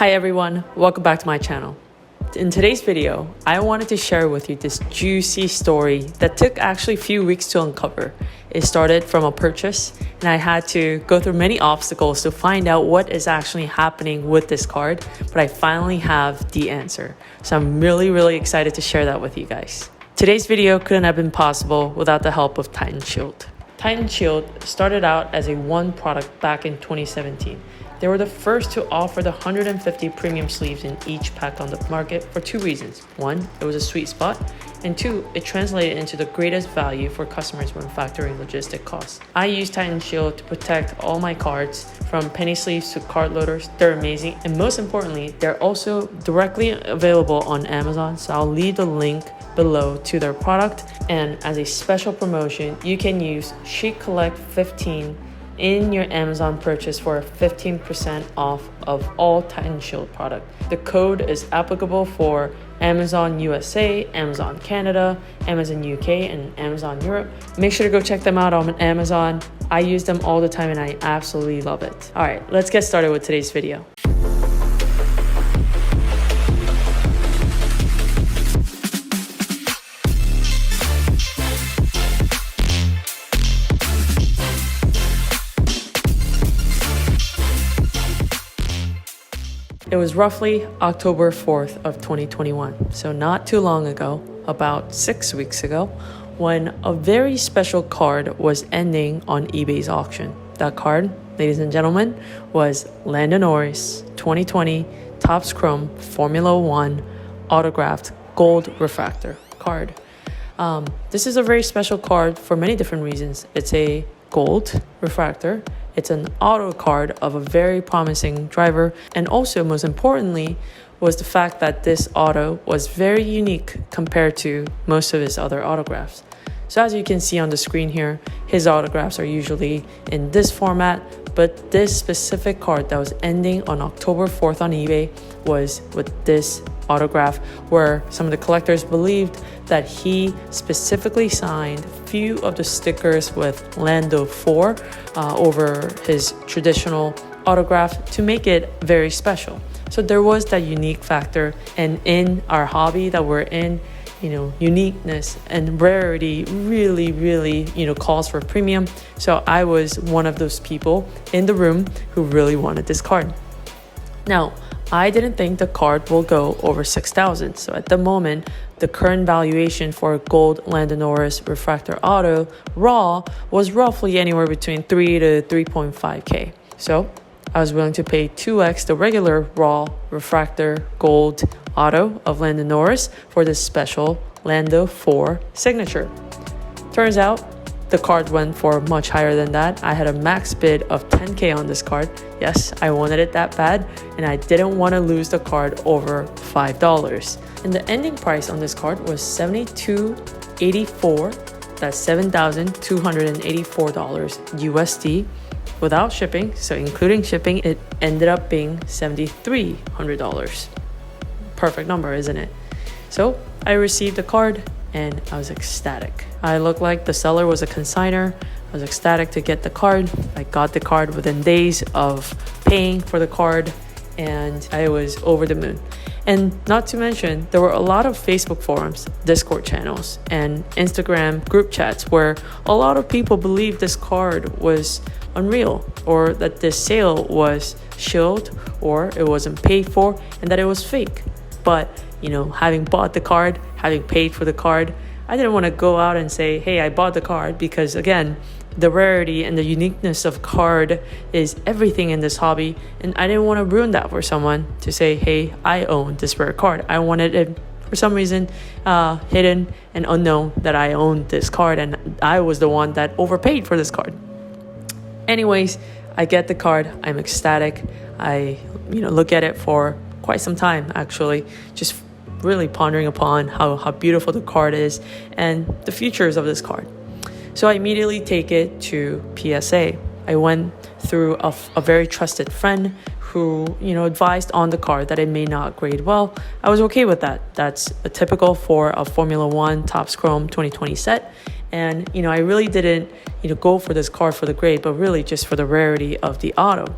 Hi everyone, welcome back to my channel. In today's video, I wanted to share with you this juicy story that took actually a few weeks to uncover. It started from a purchase and I had to go through many obstacles to find out what is actually happening with this card, but I finally have the answer. So I'm really excited to share that with you guys. Today's video couldn't have been possible without the help of Titan Shield. Titan Shield started out as a one product back in 2017. They were the first to offer the 150 premium sleeves in each pack on the market for two reasons. One, it was a sweet spot, and two, it translated into the greatest value for customers when factoring logistic costs. I use Titan Shield to protect all my cards from penny sleeves to card loaders. They're amazing, and most importantly, they're also directly available on Amazon, so I'll leave the link below to their product. And as a special promotion, you can use Chic Collect 15 in your Amazon purchase for 15% off of all Titan Shield product. The code is applicable for Amazon USA, Amazon Canada, Amazon UK, and Amazon Europe. Make sure to go check them out on Amazon. I use them all the time and I absolutely love it. All right, let's get started with today's video. It was roughly October 4th of 2021, so not too long ago, about 6 weeks ago, when a very special card was ending on eBay's auction. That card, ladies and gentlemen, was Lando Norris 2020 Topps Chrome Formula 1 autographed gold refractor card. This is a very special card for many different reasons. It's a gold refractor. It's an auto card of a very promising driver, and also most importantly was the fact that this auto was very unique compared to most of his other autographs. So as you can see on the screen here, his autographs are usually in this format, but this specific card that was ending on October 4th on eBay was with this autograph, where some of the collectors believed that he specifically signed few of the stickers with Lando 4 over his traditional autograph to make it very special. So there was that unique factor, and in our hobby that we're in, uniqueness and rarity really calls for premium. So I was one of those people in the room who really wanted this card. Now, I didn't think the card will go over 6,000. So at the moment, the current valuation for a gold Lando Norris refractor auto raw was roughly anywhere between 3 to 3.5K. So I was willing to pay 2x the regular raw refractor gold auto of Lando Norris for this special Lando 4 signature. Turns out the card went for much higher than that. I had a max bid of 10K on this card. Yes, I wanted it that bad, and I didn't want to lose the card over $5. And the ending price on this card was $72.84. That's $7,284 USD without shipping. So including shipping, it ended up being $7,300. Perfect number, isn't it? So I received the card and I was ecstatic. I looked like the seller was a consignor. I was ecstatic to get the card. I got the card within days of paying for the card, and I was over the moon. And not to mention, there were a lot of Facebook forums, Discord channels, and Instagram group chats where a lot of people believed this card was unreal, or that this sale was shilled, or it wasn't paid for, and that it was fake. But having bought the card, having paid for the card, I didn't want to go out and say, hey, I bought the card, because again, the rarity and the uniqueness of card is everything in this hobby, and I didn't want to ruin that for someone to say, hey, I own this rare card. I wanted it for some reason hidden and unknown that I owned this card, and I was the one that overpaid for this card. Anyways, I get the card. I'm ecstatic. I look at it for quite some time, actually, just really pondering upon how beautiful the card is and the features of this card. So I immediately take it to PSA. I went through a very trusted friend who advised on the card that it may not grade well. I was okay with that. That's a typical for a Formula 1 Topps Chrome 2020 set. And I really didn't go for this card for the grade, but really just for the rarity of the auto.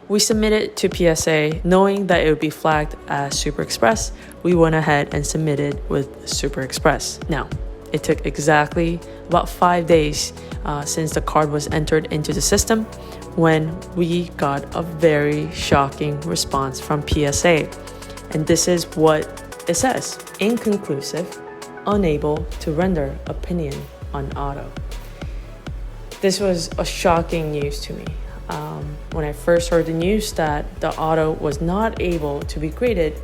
we submitted to PSA knowing that it would be flagged as Super Express. We went ahead and submitted with Super Express. Now, it took exactly about 5 days since the card was entered into the system when we got a very shocking response from PSA. And this is what it says: inconclusive, unable to render opinion on auto. This was a shocking news to me. When I first heard the news that the auto was not able to be graded,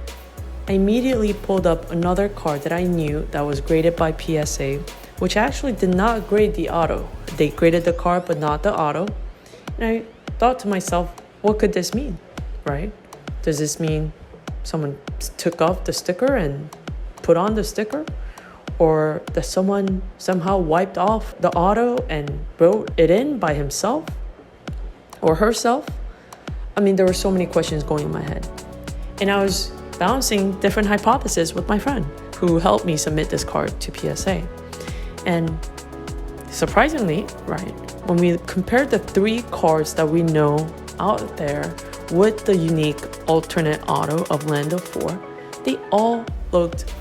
I immediately pulled up another card that I knew that was graded by PSA, which actually did not grade the auto. They graded the card but not the auto. And I thought to myself, what could this mean, right? Does this mean someone took off the sticker and put on the sticker? Or that someone somehow wiped off the auto and wrote it in by himself or herself? I mean, there were so many questions going in my head. And I was bouncing different hypotheses with my friend who helped me submit this card to PSA. And surprisingly, right, when we compared the 3 cards that we know out there with the unique alternate auto of Lando 4, they all looked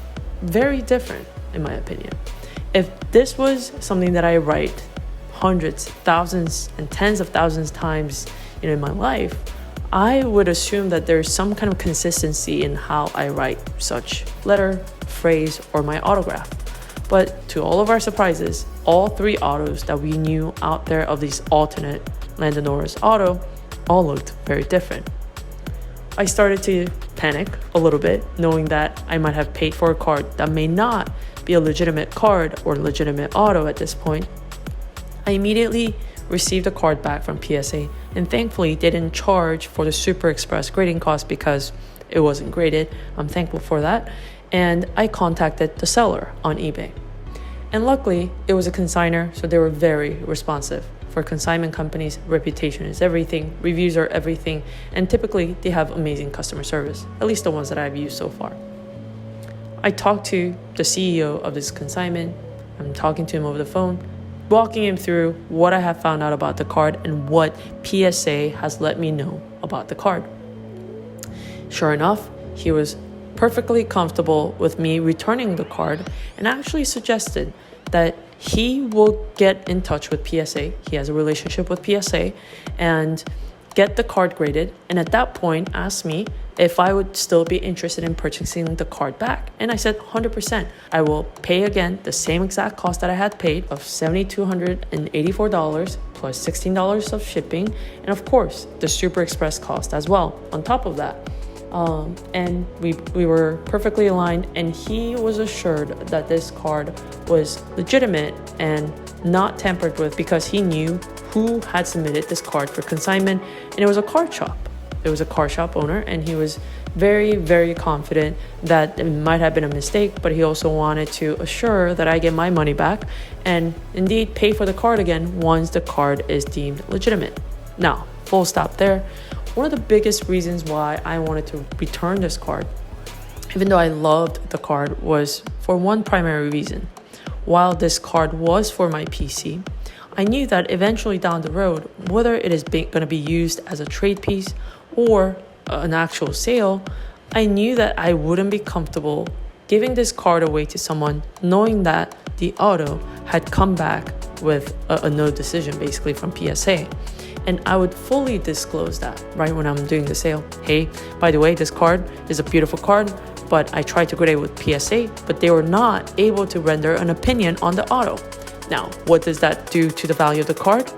very different, in my opinion. If this was something that I write hundreds, thousands, and tens of thousands times in my life, I would assume that there's some kind of consistency in how I write such letter, phrase, or my autograph. But to all of our surprises, all 3 autos that we knew out there of these alternate Lando Norris auto all looked very different. I started to panic a little bit, knowing that I might have paid for a card that may not be a legitimate card or legitimate auto at this point. I immediately received a card back from PSA, and thankfully they didn't charge for the Super Express grading cost because it wasn't graded. I'm thankful for that. And I contacted the seller on eBay. And luckily, it was a consignor, so they were very responsive. For consignment companies, reputation is everything, reviews are everything, and typically they have amazing customer service, at least the ones that I've used so far. I talked to the CEO of this consignment. I'm talking to him over the phone, walking him through what I have found out about the card and what PSA has let me know about the card. Sure enough, he was perfectly comfortable with me returning the card and actually suggested that he will get in touch with PSA. He has a relationship with PSA and get the card graded. And at that point, asked me if I would still be interested in purchasing the card back. And I said, 100%. I will pay again the same exact cost that I had paid of $7,284 plus $16 of shipping. And of course, the Super Express cost as well on top of that. And we were perfectly aligned, and he was assured that this card was legitimate and not tampered with because he knew who had submitted this card for consignment, and it was a card shop. It was a car shop owner, and he was very, very confident that it might have been a mistake, but he also wanted to assure that I get my money back and indeed pay for the card again once the card is deemed legitimate. Now, full stop there. One of the biggest reasons why I wanted to return this card, even though I loved the card, was for one primary reason. While this card was for my PC, I knew that eventually down the road, whether it is going to be used as a trade piece or an actual sale, I knew that I wouldn't be comfortable giving this card away to someone knowing that the auto had come back with a no decision basically from PSA. And I would fully disclose that right when I'm doing the sale. Hey, by the way, this card is a beautiful card, but I tried to grade it with PSA, but they were not able to render an opinion on the auto. Now, what does that do to the value of the card?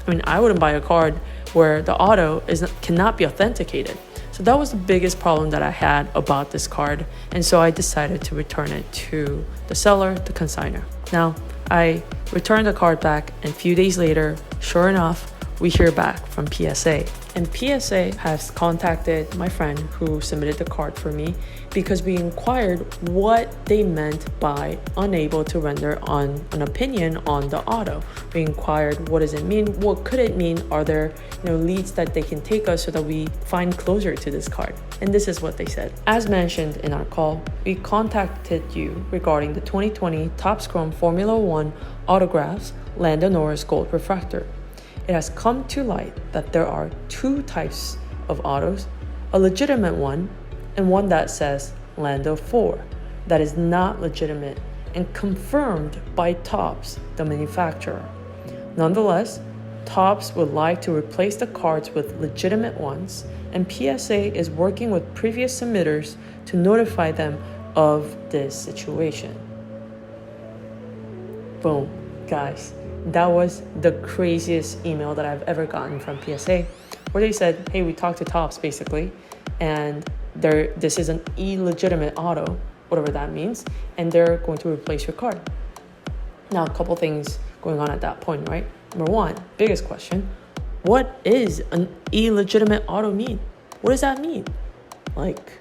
I mean, I wouldn't buy a card where the auto cannot be authenticated. So that was the biggest problem that I had about this card. And so I decided to return it to the seller, the consignor. Now, I returned the card back, and a few days later, sure enough, we hear back from PSA. And PSA has contacted my friend who submitted the card for me because we inquired what they meant by unable to render on an opinion on the auto. We inquired, what does it mean? What could it mean? Are there leads that they can take us so that we find closure to this card? And this is what they said. As mentioned in our call, we contacted you regarding the 2020 Topps Chrome Formula One autographs Lando Norris Gold Refractor. it has come to light that there are two types of autos, a legitimate one and one that says Lando 4 that is not legitimate and confirmed by Topps, the manufacturer. Nonetheless, Topps would like to replace the cards with legitimate ones, and PSA is working with previous submitters to notify them of this situation. Boom, guys. That was the craziest email that I've ever gotten from PSA, where they said, hey, we talked to Topps basically, and this is an illegitimate auto, whatever that means, and they're going to replace your card. Now, a couple things going on at that point, right? Number one, biggest question, what is an illegitimate auto mean? What does that mean? Like,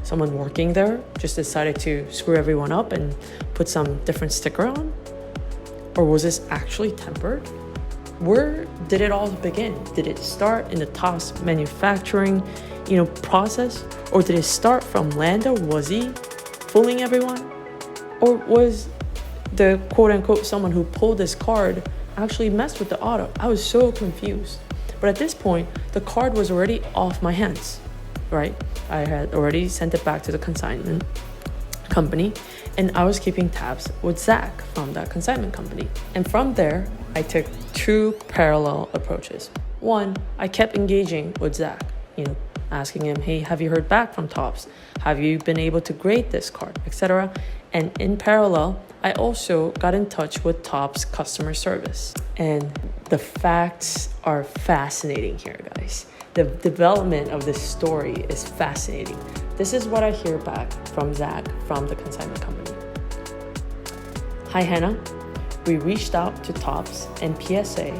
someone working there just decided to screw everyone up and put some different sticker on? Or was this actually tempered? Where did it all begin? Did it start in the Topps manufacturing, process? Or did it start from Lando? Was he fooling everyone? Or was the quote-unquote someone who pulled this card actually messed with the auto? I was so confused. But at this point, the card was already off my hands, right? I had already sent it back to the consignment company, and I was keeping tabs with Zach from that consignment company. And from there, I took two parallel approaches. One, I kept engaging with Zach, asking him, hey, have you heard back from Topps? Have you been able to grade this card, etc.? And in parallel, I also got in touch with Topps customer service. And the facts are fascinating here, guys. The development of this story is fascinating. This is what I hear back from Zach from the consignment company. Hi, Hannah. We reached out to Topps and PSA,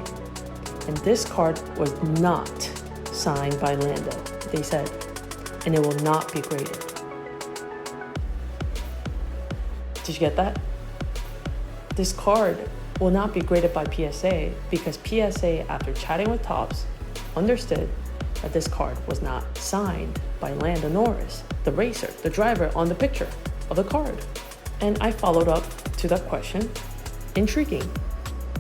and this card was not signed by Lando, they said, and it will not be graded. Did you get that? This card will not be graded by PSA because PSA, after chatting with Topps, understood that this card was not signed by Lando Norris, the racer, the driver on the picture of the card. And I followed up to that question. Intriguing.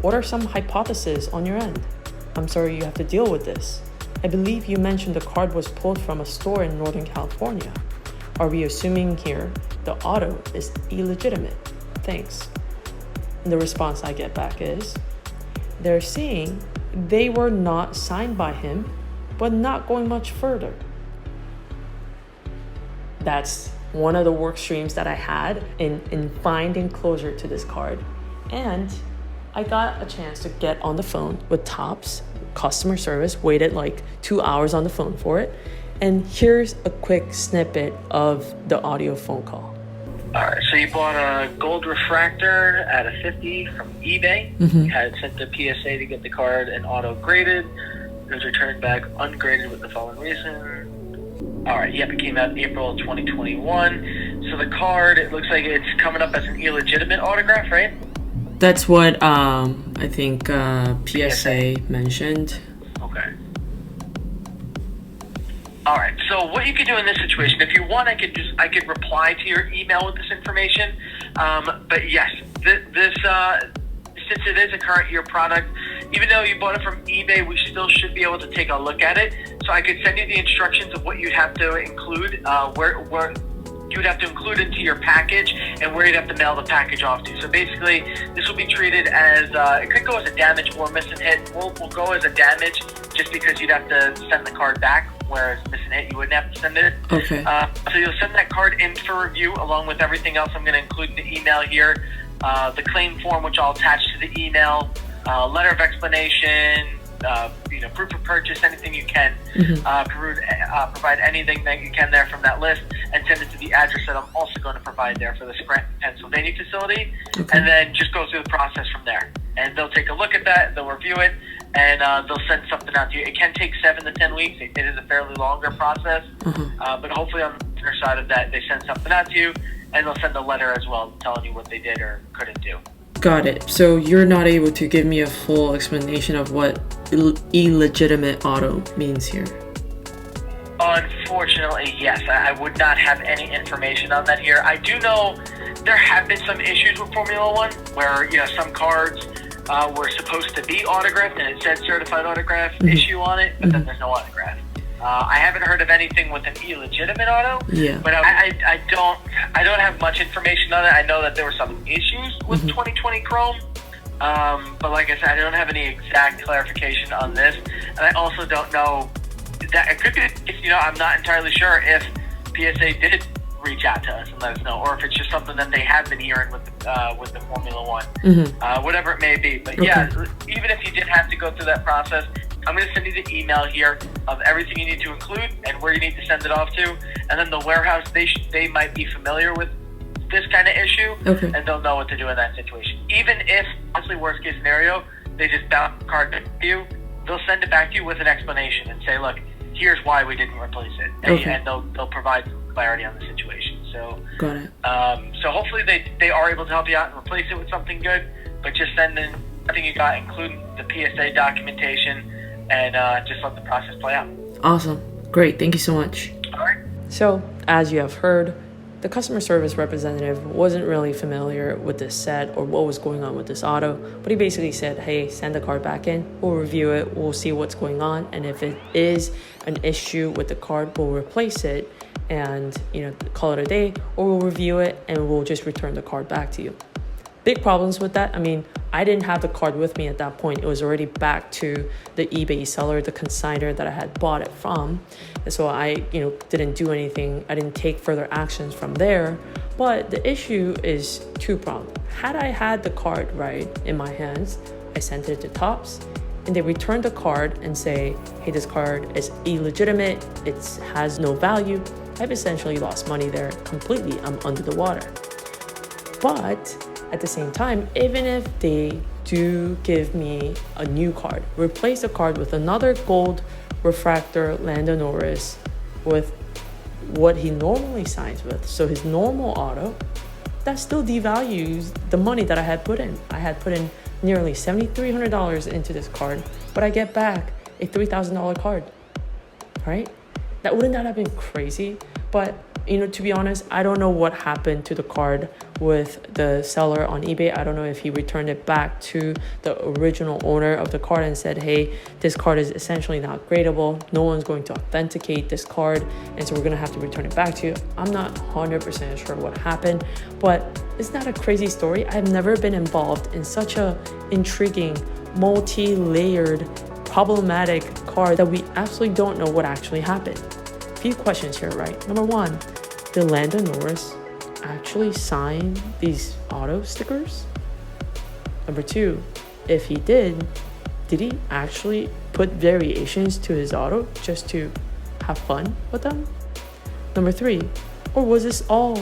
What are some hypotheses on your end? I'm sorry you have to deal with this. I believe you mentioned the card was pulled from a store in Northern California. Are we assuming here the auto is illegitimate? Thanks. And the response I get back is, they're saying they were not signed by him, but not going much further. That's one of the work streams that I had in finding closure to this card. And I got a chance to get on the phone with Topps customer service, waited like 2 hours on the phone for it. And here's a quick snippet of the audio phone call. All right, so you bought a gold refractor at a 50 from eBay. Mm-hmm. You had sent to PSA to get the card and auto graded. It was returned back ungraded with the following reason. All right, yep, it came out in April of 2021. So the card, it looks like it's coming up as an illegitimate autograph, right? That's what I think PSA mentioned. Okay. All right. So what you could do in this situation, if you want, I could reply to your email with this information. But yes, this since it is a current year product, even though you bought it from eBay, we still should be able to take a look at it. So I could send you the instructions of what you'd have to include, where you would have to include into your package and where you'd have to mail the package off to. So basically, this will be treated as, it could go as a damage or miss and hit. We'll go as a damage just because you'd have to send the card back, whereas miss and hit, you wouldn't have to send it. Okay. So you'll send that card in for review along with everything else I'm going to include in the email here. The claim form, which I'll attach to the email, letter of explanation, proof of purchase, anything you can. Mm-hmm. Provide anything that you can there from that list and send it to the address that I'm also going to provide there for the Scranton, Pennsylvania facility. Okay. And then just go through the process from there. And they'll take a look at that, they'll review it, and they'll send something out to you. It can take 7 to 10 weeks. It is a fairly longer process. Mm-hmm. But hopefully on the other side of that, they send something out to you, and they'll send a letter as well telling you what they did or couldn't do. Got it. So you're not able to give me a full explanation of what illegitimate auto means here? Unfortunately, yes. I would not have any information on that here. I do know there have been some issues with Formula One where, some cards were supposed to be autographed, and it said certified autograph issue on it, but then there's no autograph. I haven't heard of anything with an illegitimate auto, but I don't have much information on it. I know that there were some issues with 2020 Chrome, but like I said, I don't have any exact clarification on this, and I also don't know that it could be. I'm not entirely sure if PSA did reach out to us and let us know, or if it's just something that they have been hearing with the Formula One, whatever it may be. But yeah, even if you did have to go through that process, I'm going to send you the email here of everything you need to include and where you need to send it off to, and then the warehouse, they might be familiar with this kind of issue, and they'll know what to do in that situation. Even if, honestly, worst case scenario, they just bounce the card to you, they'll send it back to you with an explanation and say, look, here's why we didn't replace it, and they'll provide some clarity on the situation. So, got it. So hopefully they are able to help you out and replace it with something good, but just send in everything you got, including the PSA documentation, and just let the process play out. Awesome. Great. Thank you so much. All right. So, as you have heard, the customer service representative wasn't really familiar with this set or what was going on with this auto, but he basically said, hey, send the card back in, we'll review it, we'll see what's going on, and if it is an issue with the card, we'll replace it and call it a day, or we'll review it and we'll just return the card back to you. Big problems with that. I mean, I didn't have the card with me at that point. It was already back to the eBay seller, the consignor that I had bought it from. And so I, didn't do anything. I didn't take further actions from there. But the issue is two-pronged. Had I had the card right in my hands, I sent it to Topps, and they returned the card and say, hey, this card is illegitimate. It has no value. I've essentially lost money there completely. I'm under the water. But at the same time, even if they do give me a new card, replace the card with another gold refractor Lando Norris with what he normally signs with, so his normal auto, that still devalues the money that I had put in. I had put in nearly $7,300 into this card, but I get back a $3,000 card, right? Wouldn't that have been crazy? But to be honest, I don't know what happened to the card with the seller on eBay. I don't know if he returned it back to the original owner of the card and said, hey, this card is essentially not gradable. No one's going to authenticate this card, and so we're going to have to return it back to you. I'm not 100% sure what happened, but isn't that a crazy story? I've never been involved in such a intriguing, multi-layered, problematic card that we absolutely don't know what actually happened. Few questions here, right? Number one, did Lando Norris actually sign these auto stickers? Number two, if he did he actually put variations to his auto just to have fun with them? Number three, or was this all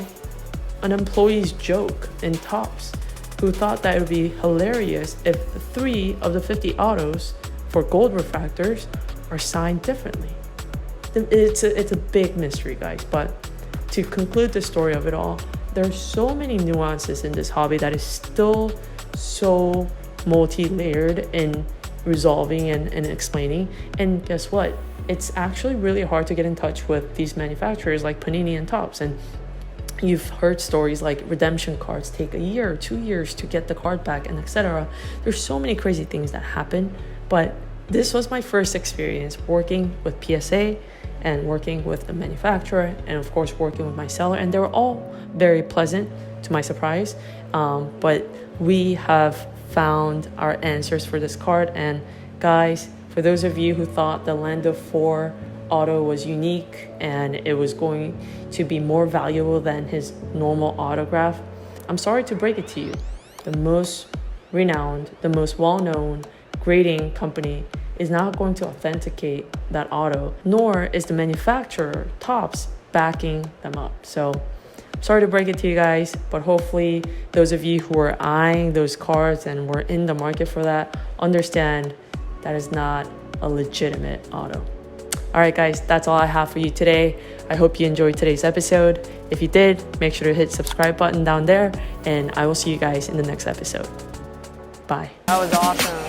an employee's joke in Topps who thought that it would be hilarious if 3 of the 50 autos for gold refractors are signed differently? It's a big mystery, guys, but to conclude the story of it all, there's so many nuances in this hobby that is still so multi-layered in resolving and explaining. And guess what? It's actually really hard to get in touch with these manufacturers like Panini and Topps. And you've heard stories like redemption cards take a year or 2 years to get the card back, and etc. There's so many crazy things that happen, but this was my first experience working with PSA and working with the manufacturer, and of course working with my seller, and they were all very pleasant to my surprise. But we have found our answers for this card. And guys, for those of you who thought the Lando 4 auto was unique and it was going to be more valuable than his normal autograph, I'm sorry to break it to you. The most renowned, the most well-known grading company is not going to authenticate that auto, nor is the manufacturer, Topps, backing them up. So sorry to break it to you guys, but hopefully those of you who are eyeing those cards and were in the market for that understand that is not a legitimate auto. All right, guys, that's all I have for you today. I hope you enjoyed today's episode. If you did, make sure to hit subscribe button down there, and I will see you guys in the next episode. Bye. That was awesome.